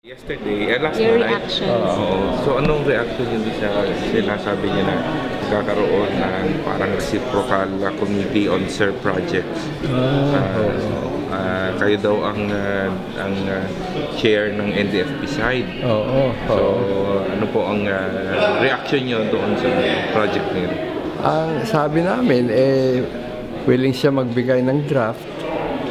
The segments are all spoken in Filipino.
Yesterday, last Your night. reaction. So anong reaction niyo sa sinasabi niya na kakaroon ng parang reciprocal committee on SIR project? Kayo daw ang chair ng NDFP side. So ano po ang reaction niyo doon sa project niyo? Ang sabi namin, willing siya magbigay ng draft,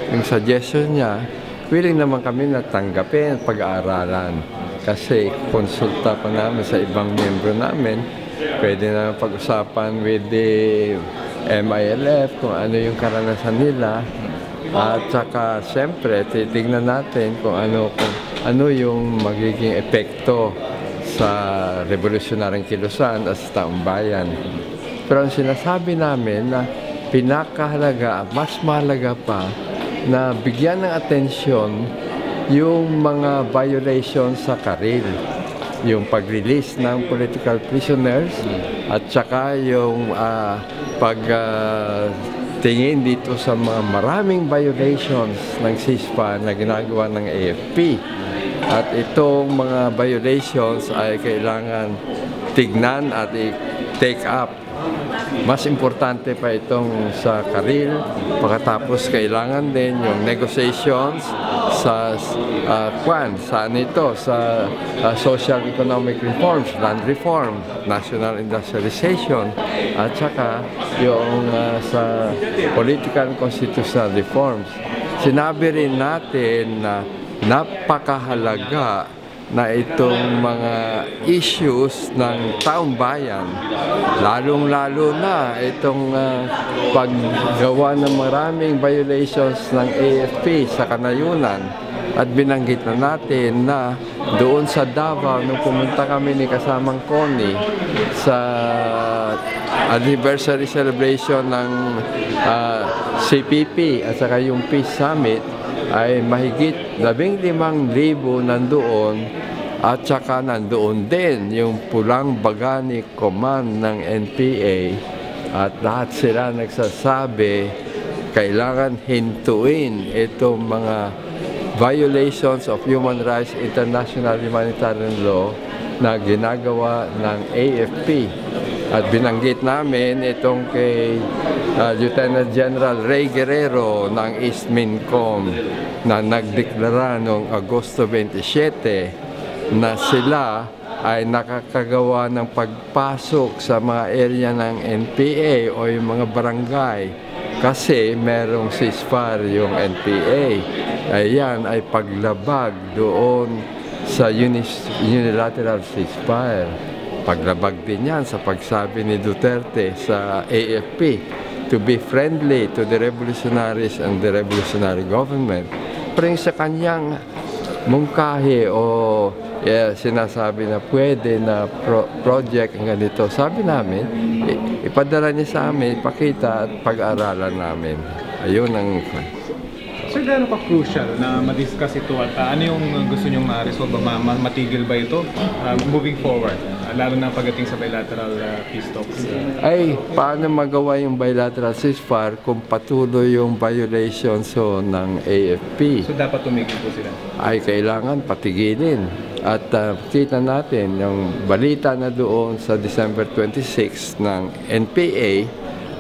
yung suggestion niya. Willing naman kami na tanggapin at pag-aaralan. Kasi konsulta pa namin sa ibang membro namin. Pwede na pag-usapan with the MILF kung ano yung karanasan nila. At saka, siyempre, titignan natin kung ano yung magiging epekto sa revolusyonaryong kilusan at sa taong bayan. Pero ang sinasabi namin na pinakahalaga, mas mahalaga pa, na bigyan ng atensyon yung mga violations sa Karil. Yung pag-release ng political prisoners at saka yung pagtingin dito sa mga maraming violations ng ceasefire na ginagawa ng AFP. At itong mga violations ay kailangan tignan at i-take up. Mas importante pa itong sa Karil. Pagkatapos kailangan din yung negotiations sa social economic reforms, land reform, national industrialization, at saka yung sa political and constitutional reforms. Sinabi rin natin na napakahalaga na itong mga issues ng taong bayan, lalong-lalo na itong paggawa ng maraming violations ng AFP sa kanayunan. At binanggit na natin na doon sa Davao, nung pumunta kami ni kasamang Connie sa anniversary celebration ng CPP at saka yung Peace Summit, ay mahigit 15,000 nandoon at saka nandoon din yung Pulang Bagani Command ng NPA at lahat sila nagsasabi kailangan hintuin itong mga violations of human rights, international humanitarian law na ginagawa ng AFP. At binanggit namin itong kay Lieutenant General Ray Guerrero ng East Mincom na nagdeklara noong Agosto 27 na sila ay nakakagawa ng pagpasok sa mga area ng NPA o yung mga barangay kasi merong ceasefire yung NPA. Ayan ay paglabag doon sa unilateral ceasefire. Paglabag din yan sa pagsabi ni Duterte sa AFP to be friendly to the revolutionaries and the revolutionary government. Pero sa kanyang mungkahi o sinasabi na pwede na project ang ganito, sabi namin, ipadala niya sa amin, ipakita at pag-aralan namin. Ayun ang... Sir, gaano ka crucial na ma-discuss ito at ano yung gusto nyong ma-resolve? Matigil ba ito moving forward? Lalo na pagdating sa bilateral peace talks. Ay, paano magawa yung bilateral ceasefire kung patuloy yung violations ng AFP? So dapat tumigil po sila? Ay, kailangan patigilin. At kita natin yung balita na doon sa December 26 ng NPA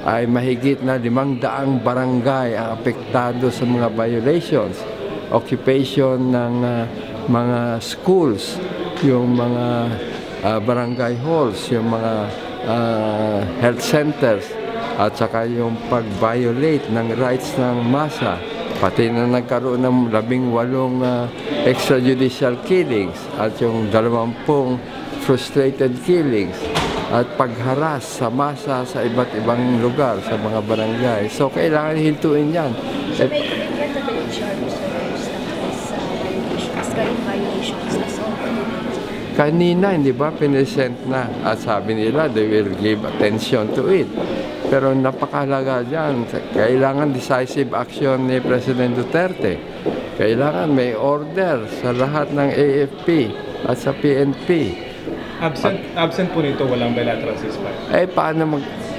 ay mahigit na 500 barangay ang apektado sa mga violations. Occupation ng mga schools, yung mga barangay halls, yung mga health centers, at saka yung pag-violate ng rights ng masa. Pati na nagkaroon ng 18 extrajudicial killings at yung 20 frustrated killings at pagharas sa masa sa iba't ibang lugar, sa mga barangay. So, kailangan hintuin yan. Kanina, hindi ba, pinesent na. At sabi nila, they will give attention to it. Pero napakahalaga dyan. Kailangan decisive action ni President Duterte. Kailangan may order sa lahat ng AFP at sa PNP. Absent po nito, walang bilateral ceasefire.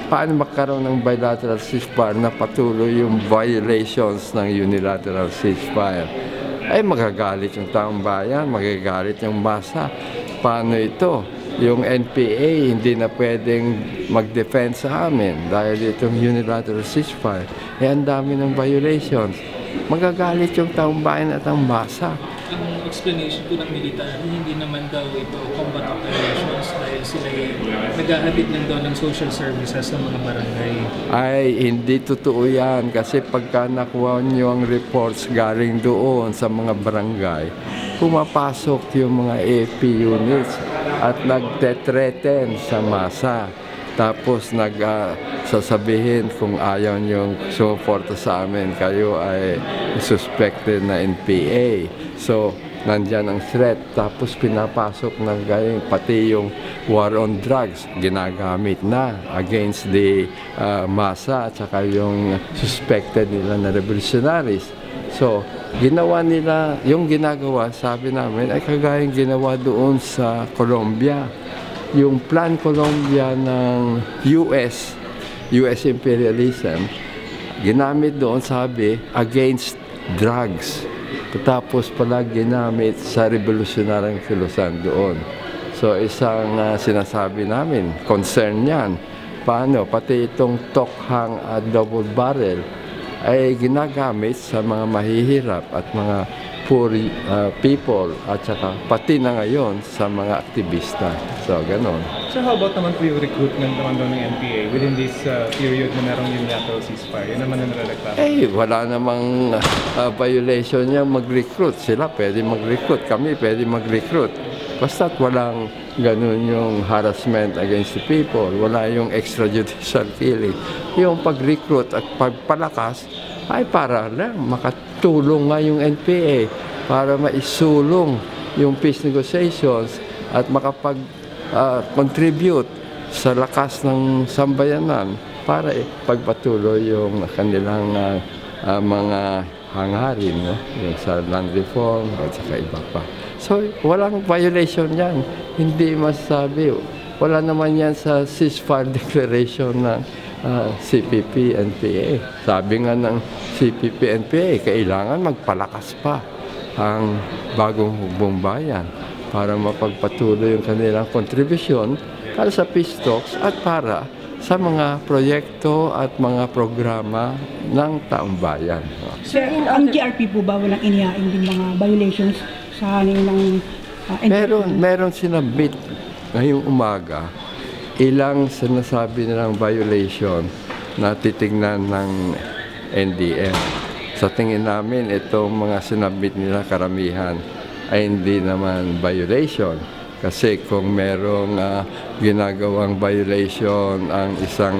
Paano magkaroon ng bilateral ceasefire na patuloy yung violations ng unilateral ceasefire? ay magagalit yung taong bayan, magagalit yung masa. Paano ito? Yung NPA hindi na pwedeng mag-defend sa amin dahil itong unilateral ceasefire. Ang dami ng violations. Magagalit yung taong bayan at ang masa. Ang explanation ko ng militar, hindi naman daw ito combat operations dahil sila naghahatid lang daw ng social services sa mga barangay. Ay, hindi totoo yan. Kasi pagka nakuha nyo ang reports galing doon sa mga barangay, pumapasok yung mga AFP units at nagte-threaten sa masa. Tapos sasabihin kung ayaw niyong sumuporta sa amin, kayo ay suspected na NPA. So, nandyan ang threat. Tapos pinapasok ng galing, pati yung war on drugs, ginagamit na against the masa at saka yung suspected nila na revolutionaries. So, ginawa nila, yung ginagawa, sabi namin, ay kagayang ginawa doon sa Colombia. Yung Plan Colombia ng US imperialism, ginamit doon, sabi, against drugs. Tapos pala ginamit sa revolutionaryong kilusan doon. So isang sinasabi namin, concern yan. Paano? Pati itong tokhang at double barrel ay ginagamit sa mga mahihirap at mga poor people at saka pati na ngayon sa mga aktivista. So, ganon. So how about naman po yung recruitment naman doon ng NPA within this period na merong unilateral ceasefire? Yun naman ang nalalagpasan. Wala namang violation niya mag-recruit. Sila pwede mag-recruit. Kami pwede mag-recruit. Basta't walang ganun yung harassment against the people. Wala yung extrajudicial killing. Yung pag-recruit at pagpalakas ay para lang makatulong nga yung NPA para maisulong yung peace negotiations at makapag-contribute sa lakas ng sambayanan para pagpatuloy yung kanilang mga hangarin, no? Yung sa land reform at saka iba pa. So, walang violation yan. Hindi masasabi. Wala naman yan sa ceasefire declaration ng CPP-NPA. Sabi nga ng CPP-NPA, kailangan magpalakas pa ang bagong hugbong bayan para mapagpatuloy yung kanilang kontribusyon para sa peace talks at para sa mga proyekto at mga programa ng taong bayan. Sir, ang GRP po ba walang inihain din mga violations sa kanilang Meron sinabit ngayong umaga ilang sinasabi nilang violation na titignan ng NDF. Sa tingin namin, itong mga sinabit nila karamihan ay hindi naman violation. Kasi kung merong ginagawang violation ang isang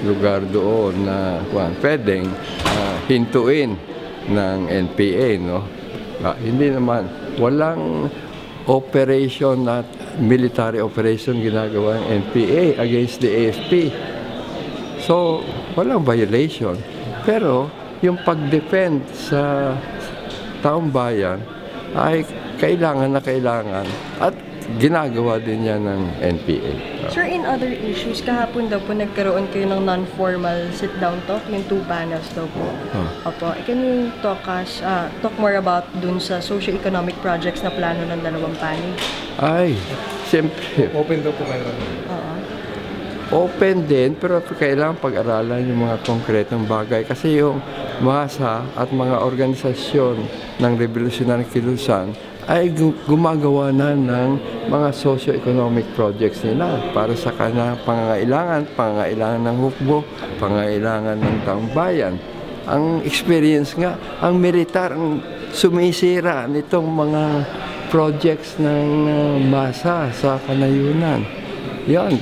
lugar doon na pwedeng hintuin ng NPA, no? Hindi naman. Walang operation at military operation ginagawa ng NPA against the AFP. So, walang violation. Pero, yung pag-defend sa taong bayan ay kailangan na kailangan at ginagawa din yan ng NPA. Sir, in other issues, kahapon daw po nagkaroon kayo ng non-formal sit-down talk, yung 2 panels daw po. Opo, can you talk more about dun sa socio-economic projects na plano ng dalawang panig? Ay, siyempre. Open daw po kayo. Open din, pero kailangan pag-aralan yung mga konkretong bagay. Kasi yung masa at mga organisasyon ng revolutionary kilusan ay gumagawa na ng mga socio-economic projects nila para sa kanilang pangangailangan ng hukbo, pangangailangan ng taong bayan. Ang experience nga, ang militar ang sumisira nitong mga projects ng masa sa kanayunan. Yan,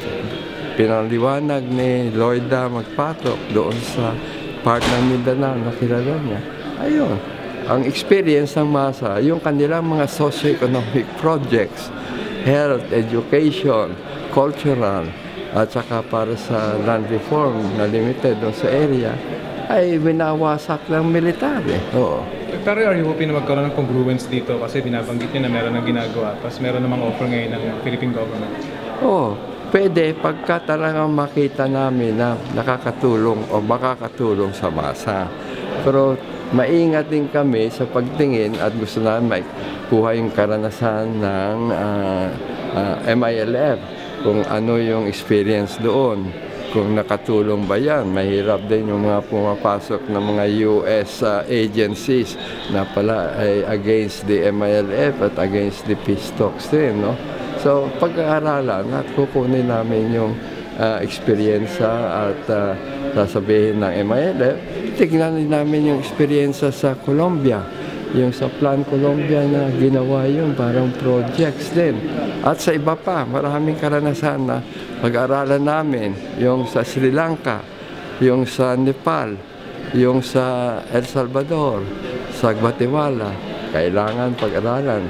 pinaliwanag ni Lloyda Magpatok doon sa part ng Mindanao na kilala niya. Ayun. Ang experience ng masa, yung kanilang mga socio-economic projects, health, education, cultural, at saka para sa land reform na limited doon sa area, ay winawasak ng militar. Oo. Pero are you hoping na magkaroon ng congruence dito kasi binabanggit niya na meron ng ginagawa tapos meron namang offer ngayon ng Philippine government? Oo. Pwede pagka talagang makita namin na nakakatulong o makakatulong sa masa. Pero maingat din kami sa pagtingin at gusto namin maikuha yung karanasan ng MILF, kung ano yung experience doon, kung nakatulong ba yan. Mahirap din yung mga pumapasok ng mga US agencies na pala ay against the MILF at against the peace talks din, no? So, pag-aaralan at kukunin namin yung experiensa at sasabihin ng MILF, tignan din namin yung experiensa sa Colombia, yung sa Plan Colombia na ginawa yung parang projects din. At sa iba pa, maraming karanasan na pag-aralan namin, yung sa Sri Lanka, yung sa Nepal, yung sa El Salvador, sa Guatemala. Kailangan pag-aralan,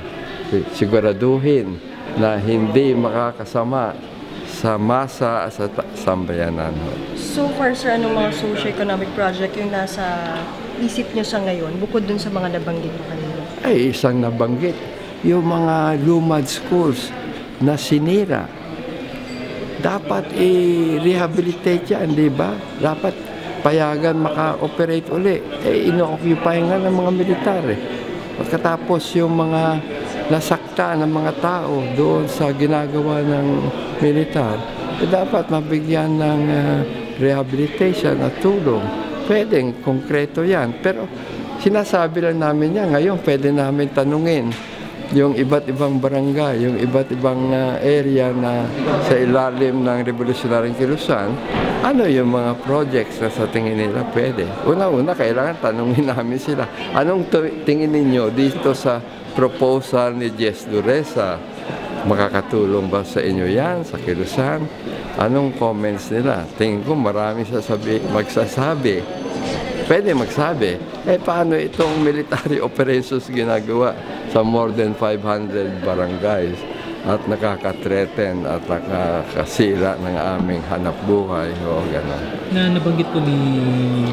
siguraduhin na hindi makakasama sa masa sa sambayanan. So far, sir, anong mga socio-economic project yung nasa isip nyo sa ngayon, bukod dun sa mga nabanggit mo kanina? Ay, isang nabanggit, yung mga lumad schools na sinira. Dapat i-rehabilitate yan, di ba? Dapat payagan maka-operate uli. Ino-occupy nga ng mga militar. Pagkatapos yung mga nasakta ng mga tao doon sa ginagawa ng militar, dapat mabigyan ng rehabilitation at tulong. Pwedeng konkreto yan. Pero sinasabi lang namin yan. Ngayon, pwede namin tanungin yung iba't ibang barangay, yung iba't ibang area na sa ilalim ng Revolutionary Kilusan, ano yung mga projects na sa tingin nila pwede. Una-una, kailangan tanungin namin sila. Anong tingin ninyo dito sa proposal ni Jess Dureza? Makakatulong ba sa inyo yan, sa Kilusan? Anong comments nila? Tingin ko marami magsasabi. Pwede magsabi, paano itong military operations ginagawa sa more than 500 barangays at nakaka-threaten at nakakasira ng aming hanap buhay o gano'n. Nabanggit po ni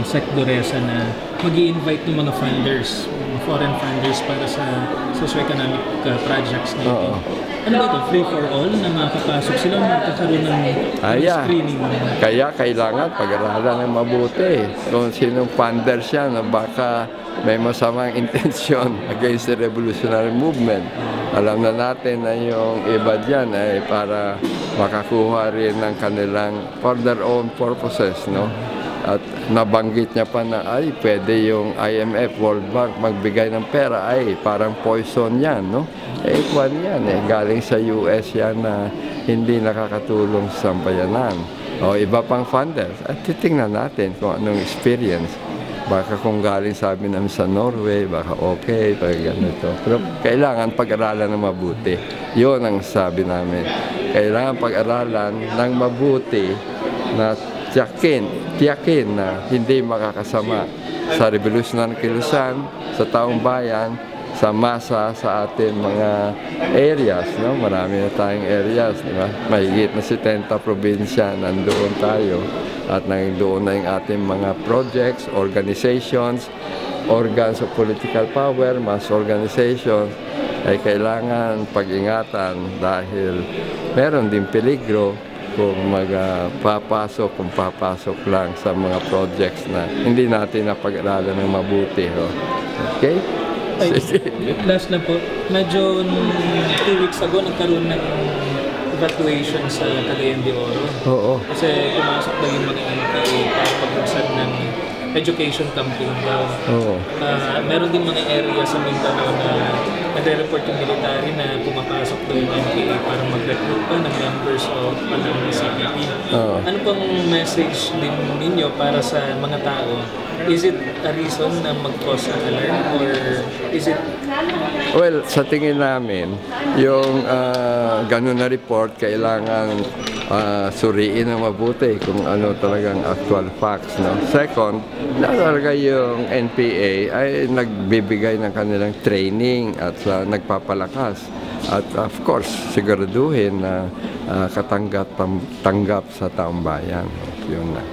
Sec Dureza na mag-i-invite ng mga funders, foreign funders para sa socio-economic projects nito. Oo. Ano ba ito? Free for all na makakapasok sila o magkakaroon ng screening? Kaya kailangan pag-aralan ng mabuti kung sinong funder siya na baka may masamang intensyon against the revolutionary movement. Alam na natin na yung iba dyan ay para makakuha rin ng kanilang for their own purposes, no? At nabanggit niya pa na ay pwede yung IMF, World Bank magbigay ng pera, ay parang poison yan, no? Kwan yan, galing sa US yan na hindi nakakatulong sa sambayanan. O iba pang funders. At titingnan natin kung anong experience. Baka kung galing sabi namin sa Norway, baka okay, baka ganito. Pero kailangan pag-aralan ng mabuti. Yun ang sabi namin. Kailangan pag-aralan ng mabuti na tiyakin na hindi makakasama sa Revolutionary Kilusan, sa taong bayan, sa masa, sa ating mga areas, no? Marami na tayong areas, di ba? Mahigit na 70 probinsya, nandoon tayo. At nandoon na yung ating mga projects, organizations, organs of political power, mass organizations, ay kailangan pag-ingatan dahil meron din peligro kung papasok lang sa mga projects na hindi natin napag-aralan ng mabuti. Okay? Last na po, medyo 2 weeks ago nagkaroon ng evacuation sa Cagayan de Oro. Oo. Kasi pumasok ba yung mga NPA para pag-usad ng education campaign daw. Oo. Meron din mga area sa Mindanao na nagre-report yung military na pumapasok daw yung NPA para mag-recruit pa ng members of ng CPP. Ano pang message din ninyo para sa mga tao? Is it a reason na mag-cause an alarm or is it... Well, sa tingin namin, yung ganun na report, kailangan suriin na mabuti kung ano talagang actual facts. No? Second, talaga yung NPA ay nagbibigay ng kanilang training at nagpapalakas. At of course, siguraduhin na katanggap sa taong bayan. Yun na.